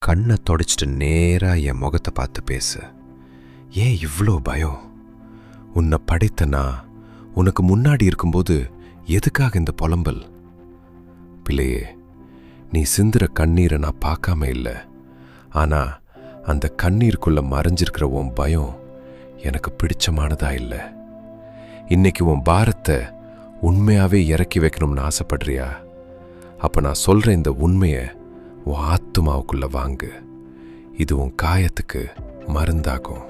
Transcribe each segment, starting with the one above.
கண்ணை தொடச்சிட்டு நேரா என் முகத்தை பார்த்து பேசு. ஏன் இவ்வளோ பயம்? உன்னை படைத்த நான் உனக்கு முன்னாடி இருக்கும்போது எதுக்காக இந்த புலம்பல்? பிள்ளையே, நீ சிந்துற கண்ணீரை நான் பார்க்காம இல்லை. ஆனா அந்த கண்ணீருக்குள்ள மறைஞ்சிருக்கிற உன் பயம் எனக்கு பிடிச்சமானதா இல்லை. இன்னைக்கு உன் பாரத்தை உண்மையாவே இறக்கி வைக்கணும்னு ஆசைப்படுறியா? அப்ப நான் சொல்ற இந்த உண்மையை உன் ஆத்துமாவுக்குள்ள வாங்கு. இது உன் காயத்துக்கு மருந்தாகும்.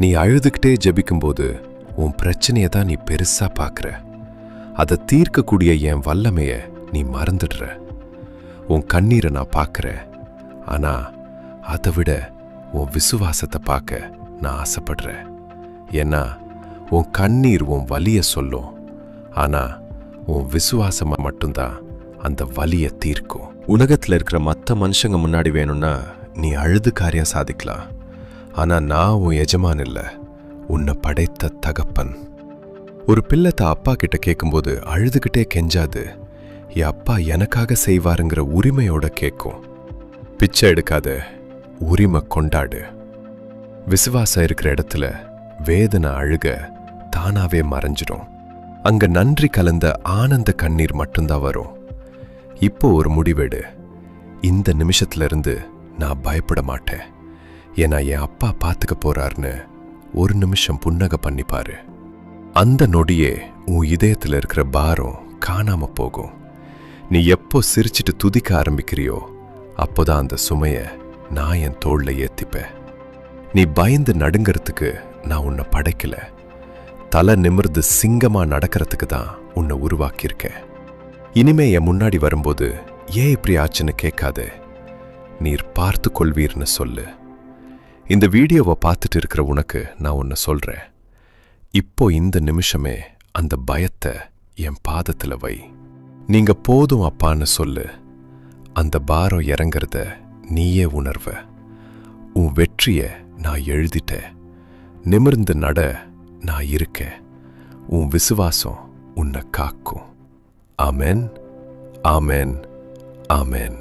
நீ அழுதுகிட்டே ஜெபிக்கும்போது உன் பிரச்சனையை தான் நீ பெருசா பார்க்குற. அதை தீர்க்கக்கூடிய என் வல்லமைய நீ மறந்துடுற. உன் கண்ணீரை நான் பார்க்குறேன், ஆனா அதை விட உன் விசுவாசத்தை பார்க்க நான் ஆசைப்படுறேன். ஏன்னா உன் கண்ணீர் உன் வலிய சொல்லும், ஆனா உன் விசுவாசமா மட்டும்தான் அந்த வலியை தீர்க்கும். உலகத்தில் இருக்கிற மற்ற மனுஷங்க முன்னாடி வேணும்னா நீ அழுது காரியம் சாதிக்கலாம். ஆனா நான் உன் எஜமான் இல்லை, உன்னை படைத்த தகப்பன். ஒரு பிள்ளை அப்பா கிட்ட கேட்கும்போது அழுதுகிட்டே கெஞ்சாது, என் அப்பா எனக்காக செய்வாருங்கிற உரிமையோட கேட்கும். பிச்சை எடுக்காத, உரிமை கொண்டாடு. விசுவாசம் இருக்கிற இடத்துல வேதனை அழுக தானாவே மறைஞ்சிடும். அங்க நன்றி கலந்த ஆனந்த கண்ணீர் மட்டும்தான் வரும். இப்போ ஒரு முடிவெடு. இந்த நிமிஷத்துல இருந்து நான் பயப்பட மாட்டேன். ஏன்னா என் அப்பா பார்த்துக்க போறாருன்னு ஒரு நிமிஷம் புன்னகை பண்ணிப்பாரு. அந்த நொடியே உன் இதயத்துல இருக்கிற பாரம் காணாம போகும். நீ எப்போ சிரிச்சிட்டு துதிக்க ஆரம்பிக்கிறியோ அப்போதான் அந்த சுமைய நான் என் தோள்ல ஏத்திப்பேன். நீ பயந்து நடுங்கிறதுக்கு நான் உன்னை படைக்கல. தலை நிமிர்ந்து சிங்கமா நடக்கிறதுக்கு தான் உன்னை உருவாக்கியிருக்கேன். இனிமே என் முன்னாடி வரும்போது ஏன் இப்படி ஆச்சுன்னு கேட்காதே, நீர் பார்த்து கொள்வீர்னு சொல்லு. இந்த வீடியோவை பார்த்துட்டு இருக்கிற உனக்கு நான் ஒன்று சொல்றேன். இப்போ இந்த நிமிஷமே அந்த பயத்தை என் பாதத்துல வை. நீங்க போதும் அப்பான்னு சொல்லு. அந்த பாரம் இறங்கிறத நீயே உணர்வ. உன் வெற்றிய நான் எழுதிட்டேன். நிமிர்ந்து நட நான் இருக்கேன். உன் விசுவாசம் உன்னை காக்கும். ஆமென், ஆமென், ஆமென்.